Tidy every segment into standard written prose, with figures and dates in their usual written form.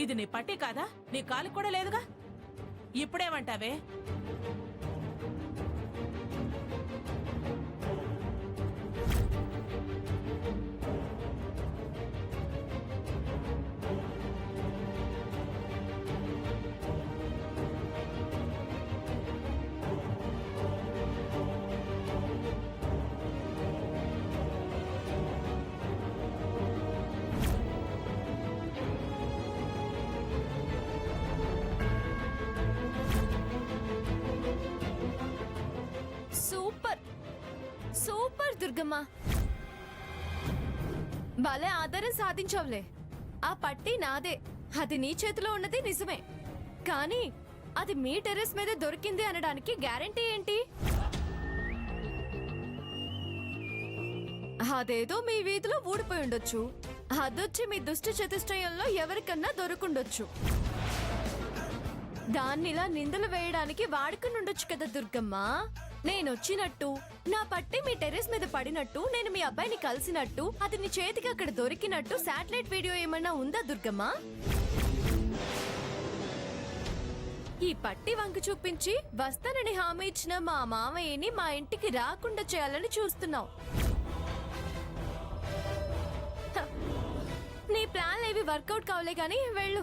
ఇది నీ పట్టి కాదా? నీ కాలు కూడా లేదుగా, ఇప్పుడేమంటావే? సూపర్ సూపర్ దుర్గమ్మ, భలే ఆధారం సాధించావులే. ఆ పట్టి నాదే, అది నీ చేతిలో ఉన్నది నిజమే, కానీ అది మీ టెర్రస్ మీద దొరికింది అనడానికి గ్యారెంటీ ఏంటి? అదేదో మీ వీధిలో ఊడిపోయి ఉండొచ్చు, అదొచ్చి మీ దుష్ట చతుష్టయంలో ఎవరికన్నా దొరుకుండొచ్చు. దాన్నిలా నిందలు వేయడానికి వాడుకునుండొచ్చు కదా దుర్గమ్మ. నేనొచ్చినట్టు, నా పట్టి మీ టెర్రస్ మీద పడినట్టు, నేను మీ అబ్బాయిని కలిసినట్టు, అది నీ చేతికి అక్కడ దొరికినట్టు శాటిలైట్ వీడియో ఏమన్నా ఉందా దుర్గమ్మ? ఈ పట్టి వంక చూపించి వస్తానని హామీ ఇచ్చిన మా మామయ్యని మా ఇంటికి రాకుండా చేయాలని చూస్తున్నావు. నీ ప్లాన్ ఏవి వర్కౌట్ కావలే గాని వెళ్ళు.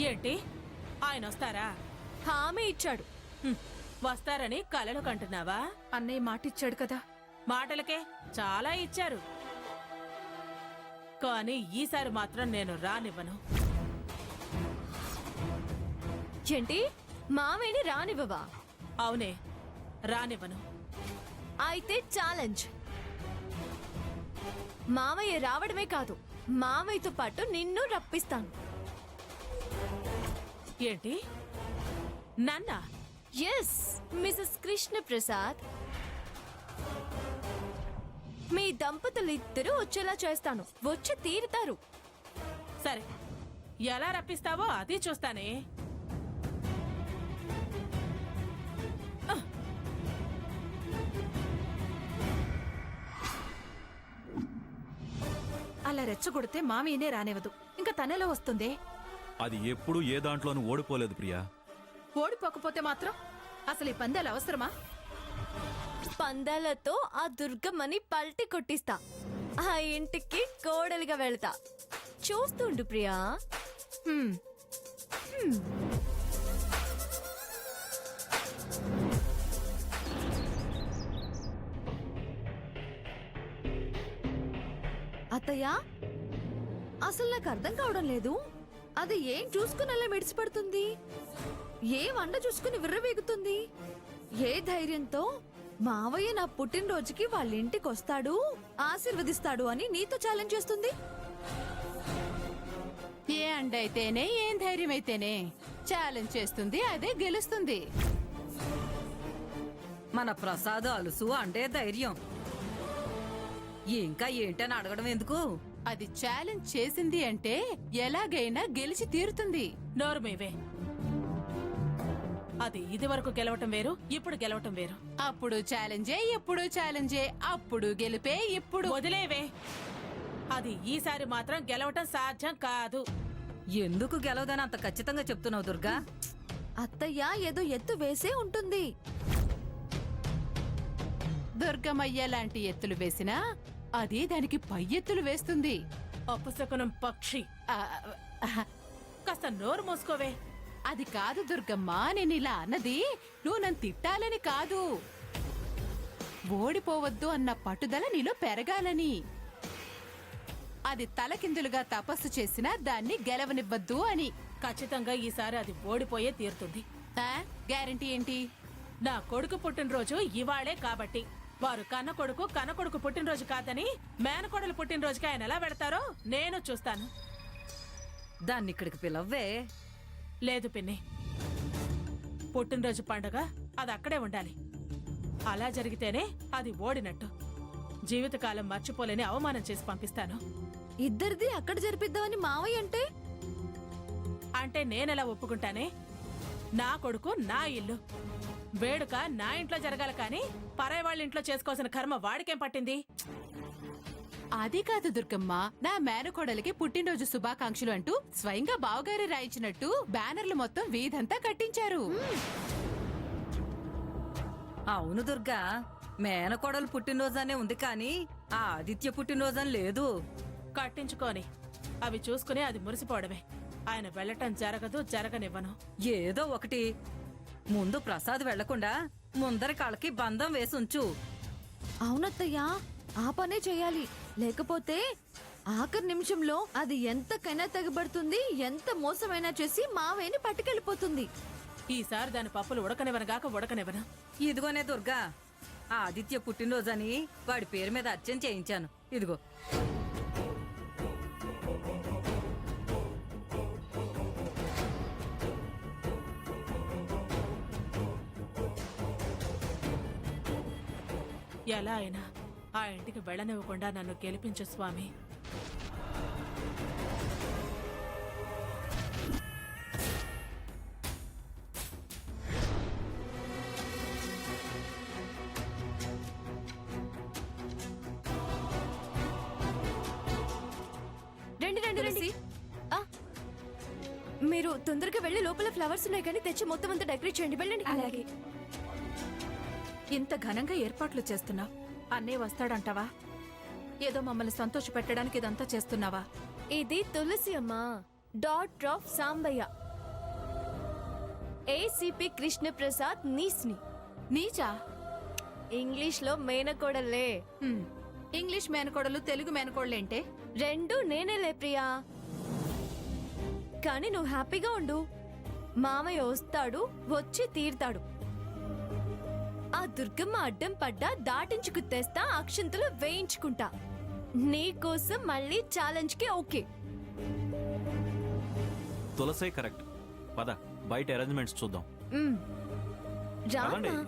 ఏంటి, ఆయన వస్తారా? హామీ ఇచ్చాడు. వస్తారని కలలు కంటున్నావా? అన్నయ్య మాటిచ్చాడు కదా. మాటలకే చాలా ఇచ్చారు, కానీ ఈసారి మాత్రం నేను రానివ్వను. ఏంటి, మామయ్యని రానివ్వవా? అవునే, రానివ్వను. అయితే ఛాలెంజ్. మామయ్య రావడమే కాదు, మామయ్యతో పాటు నిన్ను రప్పిస్తాను. ఏంటి, నన్నా? Yes, Mrs Krishna Prasad. మీ దంపతులు ఇద్దరు వచ్చేలా చేస్తాను. వచ్చి తీరుతారు. సరే, ఎలా రప్పిస్తావో అది చూస్తానే. అలా రెచ్చగొడితే మామయ్యనే రానివ్వదు, ఇంకా తనెలా వస్తుంది? అది ఎప్పుడూ ఏ దాంట్లోనూ ఓడిపోలేదు ప్రియా. ఓడిపోకపోతే మాత్రం అసలు ఈ పందాలు అవసరమా? పందాలతో ఆ దుర్గమ్మని పల్టి కొట్టిస్తా, ఆ ఇంటికి కోడలిగా వెళ్తా. చూస్తుండు ప్రియా. హ్మ్. అత్తయ్య, అసలు నాకు అర్థం కావడం లేదు. అది ఏం చూసుకుని అలా మెడిసిపడుతుంది? ఏ వంట చూసుకుని విర్రవీగుతుంది? ఏ ధైర్యంతో మావయ్య నా పుట్టినరోజుకి వాళ్ళ ఇంటికి వస్తాడు, ఆశీర్వదిస్తాడు అని నీతో ఛాలెంజ్ చేస్తుంది? ఏ అండైతేనే, ఏం ధైర్యం అయితేనే ఛాలెంజ్ చేస్తుంది, అదే గెలుస్తుంది. మన ప్రసాద్ అలుసు అంటే ధైర్యం. ఇంకా ఏంటని అడగడం ఎందుకు? అది ఛాలెంజ్ చేసింది అంటే ఎలాగైనా గెలిచి తీరుతుంది. నోరు మీవే. అది ఇది వరకు గెలవటం వేరు, ఇప్పుడు గెలవటం వేరు. అప్పుడు ఛాలెంజే, ఎప్పుడు ఛాలెంజే, అప్పుడు గెలిపే, ఇప్పుడు వదిలేవే. అది ఈసారి మాత్రం గెలవటం సాధ్యం కాదు. ఎందుకు గెలవదని అంత ఖచ్చితంగా చెప్తున్నావు దుర్గా? అత్తయ్య ఏదో ఎత్తు వేసే ఉంటుంది. దుర్గమయ్య లాంటి ఎత్తులు వేసినా అది దానికి పై ఎత్తులు వేస్తుంది. అపశకునం పక్షి, ఆ, కాస్త నోరు మూసుకోవే. అది కాదు దుర్గమ్మ, నేను ఇలా అన్నది నువ్వు నన్ను తిట్టాలని కాదు. ఓడిపోవద్దు అన్న పట్టుదల నీలో పెరగాలని. అది తలకిందులుగా తపస్సు చేసినా దాన్ని గెలవనివ్వద్దు అని. ఖచ్చితంగా ఈసారి అది ఓడిపోయే తీరుతుంది. గ్యారంటీ ఏంటి? నా కొడుకు పుట్టినరోజు ఇవాళే కాబట్టి, వారు కన్న కొడుకు పుట్టినరోజు కాదని మేనకోడలు పుట్టినరోజుకి ఆయన ఎలా పెడతారో నేను చూస్తాను. దాన్ని ఇక్కడికి పిలవ్వే. లేదు పిన్ని, పుట్టినరోజు పండుగ అది అక్కడే ఉండాలి. అలా జరిగితేనే అది ఓడినట్టు. జీవితకాలం మర్చిపోలేని అవమానం చేసి పంపిస్తాను. ఇద్దరిది అక్కడ జరిపిద్దామని మావయ్య అంటే నేనెలా ఒప్పుకుంటానే? నా కొడుకు నా ఇల్లు, వేడుక నా ఇంట్లో జరగాలి, కానీ పరాయి వాళ్ళ ఇంట్లో చేసుకోవాల్సిన కర్మ వాడికేం పట్టింది? అది కాదు దుర్గమ్మ, నా మేనకోడలికి పుట్టినరోజు శుభాకాంక్షలు అంటూ స్వయంగా బావగారి రాయించినట్టు బ్యానర్లు మొత్తం వీధంతా కట్టించారు. అవును దుర్గా, మేనకోడలు పుట్టినరోజనే ఉంది కానీ ఆ ఆదిత్య పుట్టినరోజని లేదు. కట్టించుకొని అవి చూసుకుని అది మురిసిపోవడమే. ఆయన వెళ్ళటం జరగనివ్వను. ఏదో ఒకటి, ముందు ప్రసాద్ వెళ్లకుండా ముందరి కాళ్ళకి బంధం వేసి ఉంచు. అవునత్తయ్యా, ఆ పనే చేయాలి. లేకపోతే ఆఖరి నిమిషంలో అది ఎంతకైనా తెగబడుతుంది, ఎంత మోసమైనా చేసి మావేని పట్టుకెళ్ళిపోతుంది. ఈసారి దాని పప్పులు ఉడకనివ్వను. ఇదిగోనే దుర్గా, ఆ ఆదిత్య పుట్టినరోజని వాడి పేరు మీద అర్చన చేయించాను. ఇదిగో. ఎలా అయినా ఆ ఇంటికి వెళ్ళనివ్వకుండా నన్ను గెలిపించు స్వామి. రండి రండి రండి. ఆ, మీరు తొందరగా వెళ్ళి లోపల ఫ్లవర్స్ ఉన్నాయి కానీ తెచ్చి మొత్తం అంతా డెకరేట్ చేయండి. వెళ్ళండి. అలాగే. ఇంత ఘనంగా ఏర్పాట్లు చేస్తున్నావు, అన్నయ్య వస్తాడంటావా? ఏదో మమ్మల్ని సంతోష పెట్టడానికి ఇదంతా చేస్తున్నావా? ఇది తులసి అమ్మ, daughter of Sambaiah, ACP Krishnaprasad నీస్ని. నీచా? ఇంగ్లీష్ లో మేనకోడలే. హ్మ్. ఇంగ్లీష్ మేనకోడలు తెలుగు మేనకోడలేంటే? రెండు నేనేలే ప్రియా. కానీ నువ్వు హ్యాపీగా ఉండు, మామయ్య వస్తాడు, వచ్చి తీరుతాడు. ఆ దుర్గమ్మ అడ్డం పడ్డా దాటించుకు తెస్తా, అక్షంతలు వేయించుకుంటా. నీకోసం మళ్ళీ ఛాలెంజ్ కి ఓకే. తులసే కరెక్ట్. పద బయట అరేంజ్మెంట్స్ చూద్దాం. రామా.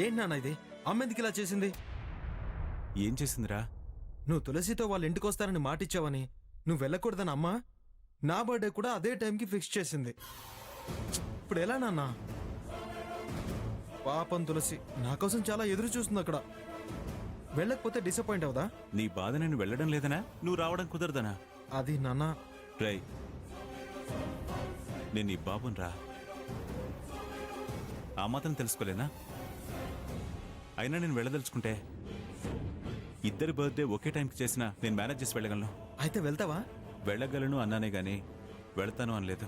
ఏంటి నాన్న ఇది? అమ్మ ఎందుకు ఇలా చేసింది? ఏం చేసిందిరా? నువ్వు తులసితో వాళ్ళ ఇంటికి వస్తారని మాటిచ్చావని నువ్వు వెళ్ళకూడదని అమ్మ నా బర్త్డే కూడా అదే టైంకి ఫిక్స్ చేసింది. ఇప్పుడు ఎలా నాన్న? పాపం తులసి నా కోసం చాలా ఎదురు చూస్తుంది అక్కడ. వెళ్ళకపోతే డిసప్పాయింట్ అవుదా? నీ బాధ నేను వెళ్ళడం లేదనా, నువ్వు రావడం కుదరదనా? అది నాన్న. రై, నేను నీ బాబుని రా, ఆ మాత్రం తెలుసుకోలేనా? అయినా నేను వెళ్ళదలుచుకుంటే ఇద్దరి బర్త్డే ఒకే టైంకి చేసినా నేను మేనేజ్ చేసి వెళ్ళగలను. అయితే వెళ్తావా? వెళ్ళగలను అన్నానే గాని వెళ్తాను అనలేదు.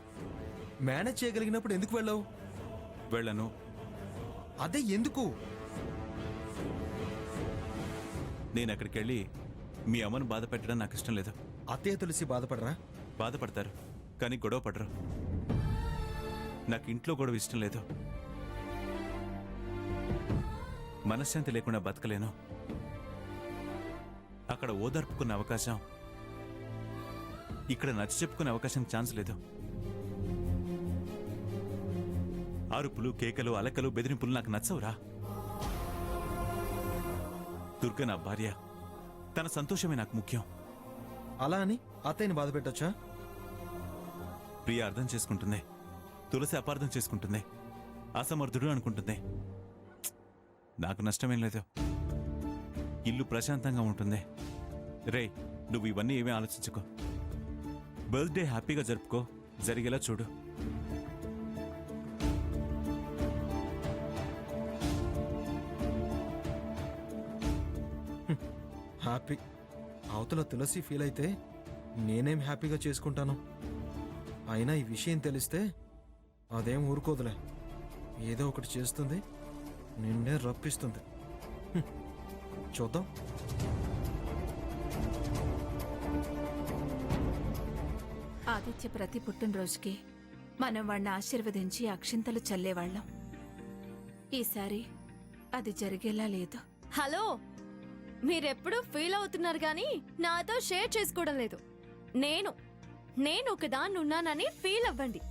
మేనేజ్ చేయగలిగినప్పుడు ఎందుకు వెళ్ళావు? వెళ్ళను. అదే ఎందుకు? నేను అక్కడికి వెళ్ళి మీ అమ్మను బాధ పెట్టడం నాకు ఇష్టం లేదు. అత్తయ్య తులసి బాధపడరా? బాధపడతారు కానీ గొడవ పడరు. నాకు ఇంట్లో గొడవ ఇష్టం లేదు. మనశ్శాంతి లేకుండా బతకలేను. అక్కడ ఓదార్పుకునే అవకాశం, ఇక్కడ నచ్చ చెప్పుకునే అవకాశం ఛాన్స్ లేదు. అరుపులు, కేకలు, అలకలు, బెదిరింపులు నాకు నచ్చవురా. దుర్గ నా భార్య, తన సంతోషమే నాకు ముఖ్యం. అలా అని అత్తయ్యని బాధ పెట్టొచ్చా? ప్రియ అర్థం చేసుకుంటుంది, తులసి అపార్థం చేసుకుంటుంది, అసమర్థుడు అనుకుంటుంది. నాకు నష్టమేం లేదు. ఇల్లు ప్రశాంతంగా ఉంటుంది. రే, నువ్వు ఇవన్నీ ఏమీ ఆలోచించుకో. బర్త్డే హ్యాపీగా జరుపుకో, జరిగేలా చూడు. హ్యాపీ అవతల తులసి ఫీల్ అయితే నేనేం హ్యాపీగా చేసుకుంటాను. అయినా ఈ విషయం తెలిస్తే అదేం ఊరుకోదులే, ఏదో ఒకటి చేస్తుంది, నిన్నే రప్పిస్తుంది. చూద్దాం. ఆదిత్య ప్రతి పుట్టినరోజుకి మనం వాడిని ఆశీర్వదించి అక్షింతలు చల్లేవాళ్ళం. ఈసారి అది జరిగేలా లేదు. హలో, మీరెప్పుడు ఫీల్ అవుతున్నారు కానీ నాతో షేర్ చేసుకోవడం లేదు. నేను ఒకదాన్ని ఉన్నానని ఫీల్ అవ్వండి.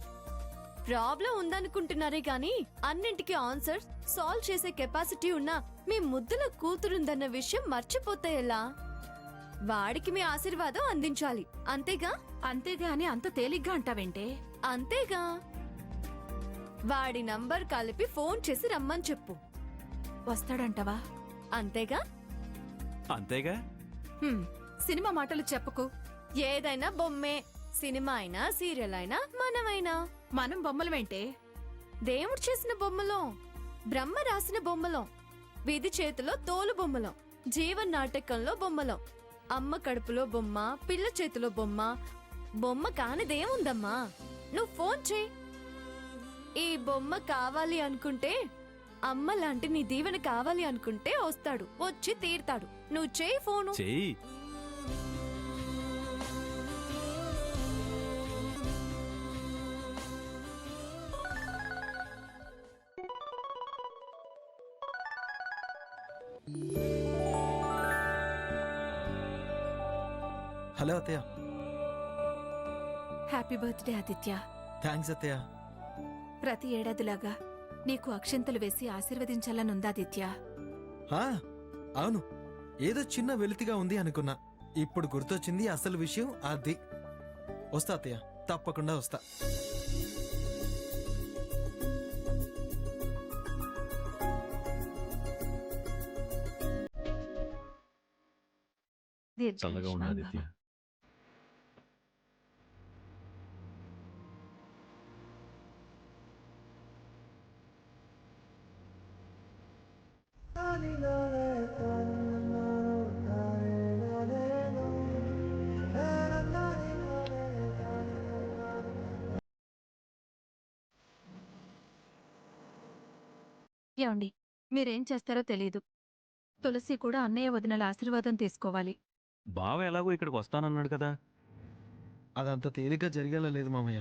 ప్రాబ్లం ఉందనుకుంటున్నారే గాని అన్నింటికి ఆన్సర్ సాల్వ్ చేసే కెపాసిటీ ఉన్న మీ ముద్దుల కూతురుందన్న విషయం మర్చిపోతే ఎలా? వాడికి మీ ఆశీర్వాదం అందించాలి, అంతేగా? అంతేగా అని అంత తేలిగ్గా అంటావేంటే? అంతేగా. వాడి నంబర్ కలిపి ఫోన్ చేసి రమ్మని చెప్పు, వస్తాడంటవా? అంతేగా? అంతేగా. హ్మ్, సినిమా మాటలు చెప్పకు. ఏదైనా బొమ్మే, సినిమా అయినా సీరియల్ అయినా మనమైనా. మనం బొమ్మలమేంటే? దేవుడు చేసిన బొమ్మలో, బ్రహ్మ రాసిన బొమ్మలో, విధి చేతిలో తోలు బొమ్మలో, జీవన్ నాటకంలో బొమ్మలో, అమ్మ కడుపులో బొమ్మ, పిల్ల చేతిలో బొమ్మ. బొమ్మ కానిదేముందమ్మా? నువ్వు ఫోన్ చెయ్యి. ఈ బొమ్మ కావాలి అనుకుంటే, అమ్మ లాంటి నీ దీవెన కావాలి అనుకుంటే వస్తాడు, వచ్చి తీర్తాడు. నువ్వు చెయ్యి ఫోను. చెయ్యి. హలో అత్తయ్య. Happy birthday Aditya. థ్యాంక్స్ అత్తయ్య. ప్రతి ఏడాదిలాగా నీకు అక్షంతలు వేసి ఆశీర్వదించాలనుందాదిత్య. ఆ, అవును, ఏదో చిన్న వెలితిగా ఉంది అనుకున్నా. ఇప్పుడు గుర్తొచ్చింది అసలు విషయం అది. వస్తా అత్తయ్య, తప్పకుండా వస్తా. చల్లగా ఉండు ఆదిత్య. ఏమండి, మీరేం చేస్తారో తెలీదు. తులసి కూడా అన్నయ్య వదినల ఆశీర్వాదం తీసుకోవాలి. బావ ఎలాగో ఇక్కడికి వస్తానన్నాడు కదా. అదంత తేలిగ్గా జరిగేలా లేదు మామయ్య.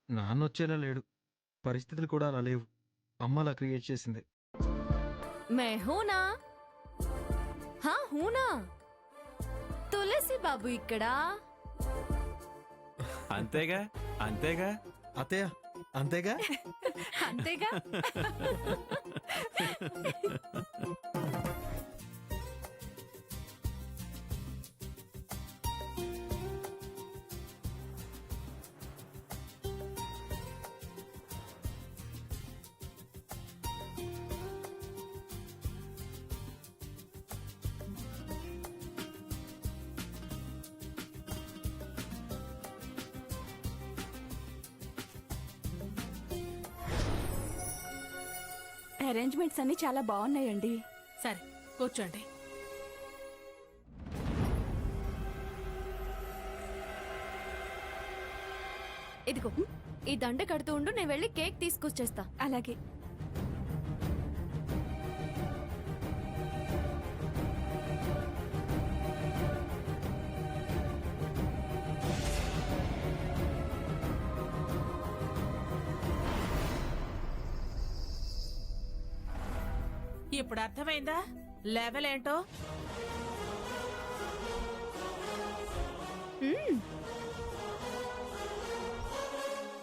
నాన్న వచ్చేలా లేడు, పరిస్థితులు కూడా అలా లేవు. అమ్మ అలా క్రియేట్ చేసింది. मैं हूं ना? हाँ हूं ना. తులసి బాబు ఇక్కడ. అంతేగా. అంతేగా. అత్తయ్య, అంతేగా. అంతేగా. అరేంజ్మెంట్స్ అన్ని చాలా బాగున్నాయండి. సరే కూర్చోండి. ఇదిగో ఈ దండ కడుతూ ఉండు, నేను వెళ్ళి కేక్ తీసుకొచ్చేస్తా. అలాగే. ఇప్పుడు అర్థమైందా లెవెల్ ఏంటో?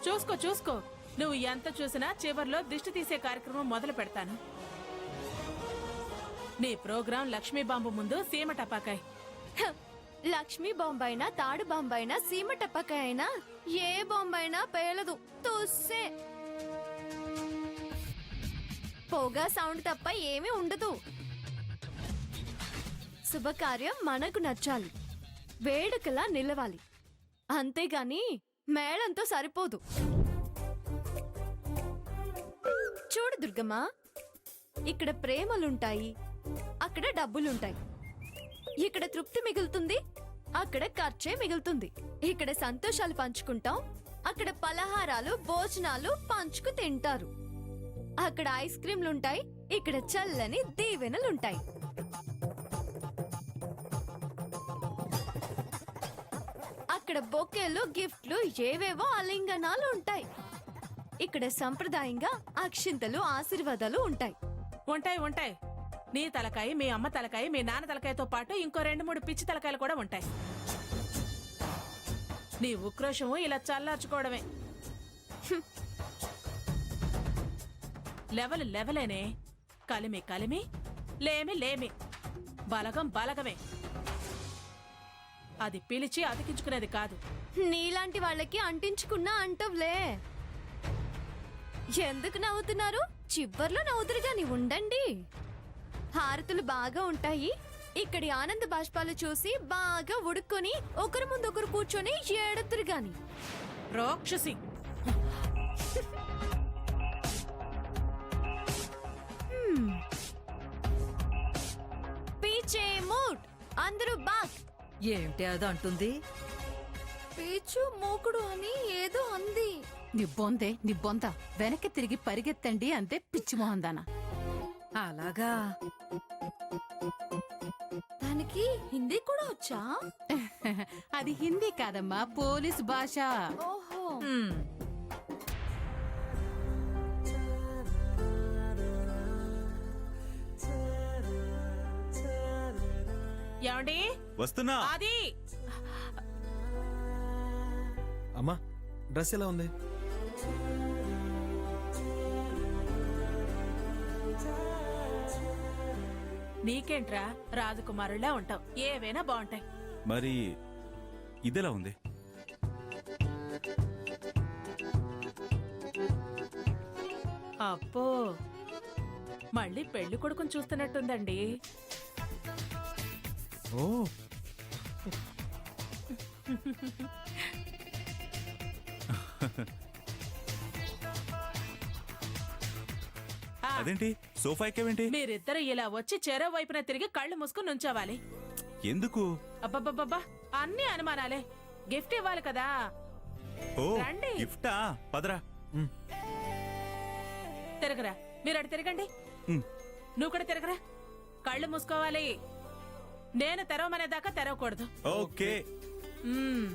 చూసుకో చూసుకో, నువ్వు ఎంత చూసినా చివర్లో దిష్టి తీసే కార్యక్రమం మొదలు పెడతాను. నీ ప్రోగ్రాం లక్ష్మీ బాంబు ముందు సీమ టపాకాయ్. హ, లక్ష్మీ బాంబైనా తాడు బాంబైనా సీమ టప్పకాయ అయినా ఏ బాంబైనా పేలదు, తుస్సే. పొగ సౌండ్ తప్ప ఏమీ ఉండదు. శుభకార్యం మనకు నచ్చాలి, వేడుకలా నిలవాలి, అంతేగాని మేళంతో సరిపోదు. చూడు దుర్గమ్మ, ఇక్కడ ప్రేమలుంటాయి, అక్కడ డబ్బులుంటాయి. ఇక్కడ తృప్తి మిగులుతుంది, అక్కడ ఖర్చే మిగులుతుంది. ఇక్కడ సంతోషాలు పంచుకుంటాం, అక్కడ పలహారాలు భోజనాలు పంచుకు తింటారు. అక్కడ ఐస్ క్రీమ్లుంటాయి, ఇక్కడ చల్లని దీవెనలుంటాయి. అక్కడ బొకేలు గిఫ్ట్లు ఏవేవో ఆలింగనాలు ఉంటాయి. ఇక్కడ సంప్రదాయంగా అక్షింతలు ఆశీర్వాదాలు ఉంటాయి. ఉంటాయి ఉంటాయి, నీ తలకాయ, మీ అమ్మ తలకాయ, మీ నాన్న తలకాయతో పాటు ఇంకో 2-3 పిచ్చి తలకాయలు కూడా ఉంటాయి. నీ ఉక్రోషము ఇలా చల్లార్చుకోవడమే. లెవెల్ లెవెలేనే. కలిమి కలిమి, లేమి లేమి, బలగం బలగమే. అది పిలిచి అతికించుకునేది కాదు. నీలాంటి వాళ్ళకి అంటించుకున్నా అంటవులే. ఎందుకు నవ్వుతున్నారు? చివర్లో నవ్వుతురు గాని ఉండండి. హారతులు బాగా ఉంటాయి. ఇక్కడి ఆనంద బాష్పాలు చూసి బాగా ఉడుక్కొని ఒకరి ముందు ఒకరు కూర్చొని ఏడుతురు గాని. రాక్షసి. పీచే మూట్, అందరూ బాక్. ఏమిటి అది అంటుంది? పీచు మూకుడు అని ఏదో అంది. నీ బొంద వెనక్కి తిరిగి పరిగెత్తండి అంతే, పిచ్చి మొహందానా. అలాగా? దానికి హిందీ కూడా వచ్చా? అది హిందీ కాదమ్మా, పోలీస్ భాష. ఓహో. హ్మ్. ఏమండి? వస్తున్నా. అది అమ్మా, డ్రెస్ ఎలా ఉంది? నీకేంట్రా, రాజకుమారులా ఉంటావు. ఏవైనా బాగుంటాయి. మరి ఇదెలా ఉంది? అబ్బో, మళ్ళీ పెళ్లి కొడుకుని చూస్తున్నట్టుందండి. ఓ, అదేంటి సోఫా ఎక్కేవేంటి? మీరిద్దరు ఇలా వచ్చి చెరో వైపున తిరిగి కళ్ళు మూసుకుని నుంచోవాలి. ఎందుకు? అబ్బబ్బబ్బబ్బా, అన్ని అనుమానాలే. గిఫ్ట్ ఇవ్వాలి కదా. ఓ రండి. గిఫ్టా? పదరా. తిరగరా, మీరు అటు తిరగండి. ఉమ్. నువ్వు కూడా తిరగరా. కళ్ళు మూసుకోవాలి. నేను తెరవమనేదాకా తెరవకూడదు. ఓకే. మ్మ్.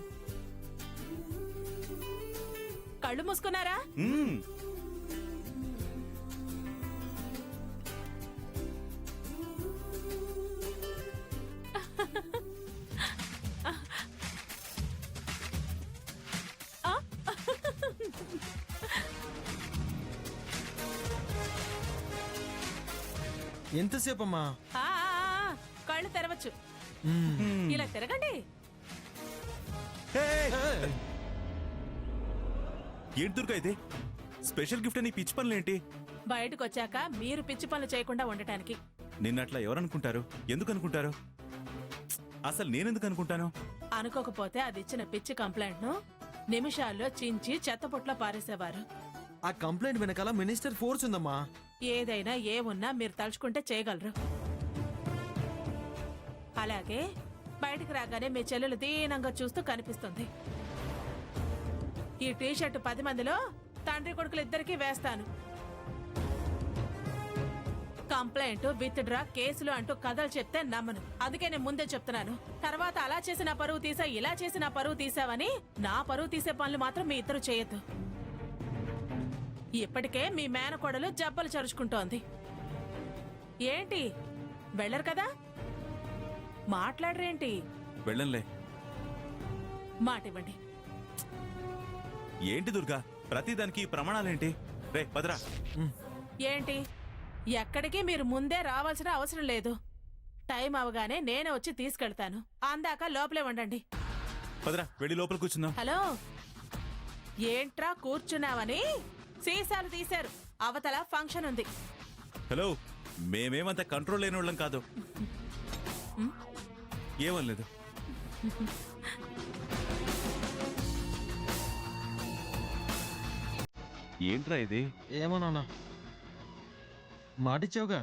కళ్ళు మూసుకున్నారా? మ్మ్. ఎంతసేపు అమ్మా? ఆ, కళ్ళు తెరవచ్చు. మ్మ్. ఇలా తిరగండి. హే! ఏంటి దుర్గా ఇది? స్పెషల్ గిఫ్ట్ అని పిచ్చి పనులేంటి? బయటకు వచ్చాక మీరు పిచ్చి పనులు చేయకుండా ఉండటానికి. నిన్నట్లా ఎవరనుకుంటారు? ఎందుకు అనుకుంటారు? అసలు నేనెందుకు అనుకుంటాను? అనుకోకపోతే అది ఇచ్చిన పిచ్చి కంప్లైంట్ ను నిమిషాల్లో చించి చెత్తపుట్లో పారేసేవారు. ఆ కంప్లైంట్ వెనకాల మినిస్టర్ ఫోర్స్ ఉందమ్మా. ఏదైనా ఏమున్నా మీరు తలుచుకుంటే చేయగలరు. అలాగే బయటకు రాగానే మీ చెల్లెలు దీనంగా చూస్తూ కనిపిస్తుంది. ఈ టీషర్ట్ 10 మందిలో తండ్రి కొడుకులు ఇద్దరికీ వేస్తాను. కంప్లైంట్, విత్ డ్రా, కేసులు అంటూ కథలు చెప్తే నమ్మను. అందుకే నేను ముందే చెప్తున్నాను. తర్వాత అలా చేసి నా పరువు తీసా, ఇలా చేసి నా పరువు తీసావని నా పరువు తీసే పనులు మాత్రం మీ ఇద్దరు చేయొద్దు. ఇప్పటికే మీ మేనకోడలు జబ్బలు చరుచుకుంటోంది. ఏంటి వెళ్ళరు కదా? మాట్లాడరేంటి? వెళ్ళంలే. మాట ఇవ్వండి. ఏంటి దుర్గా ప్రతిదానికి ప్రమాణాలేంటి? రే పదరా. ఏంటి? ఎక్కడికి మీరు ముందే రావాల్సిన అవసరం లేదు. టైం అవగానే నేనే వచ్చి తీసుకెళ్తాను. అందాక లోపలే ఉండండి. పదరా, వెళ్ళి లోపల కూర్చుందాం. హలో, ఏంట్రా కూర్చున్నావని సీసాలు తీశారు. అవతల ఫంక్షన్ ఉంది. హలో, మేమేమంత కంట్రోల్ లేని వాళ్ళం కాదు. ఏమనలేదు. ఏంట్రా ఇది? ఏమో నాన్న, మాటిచ్చావుగా.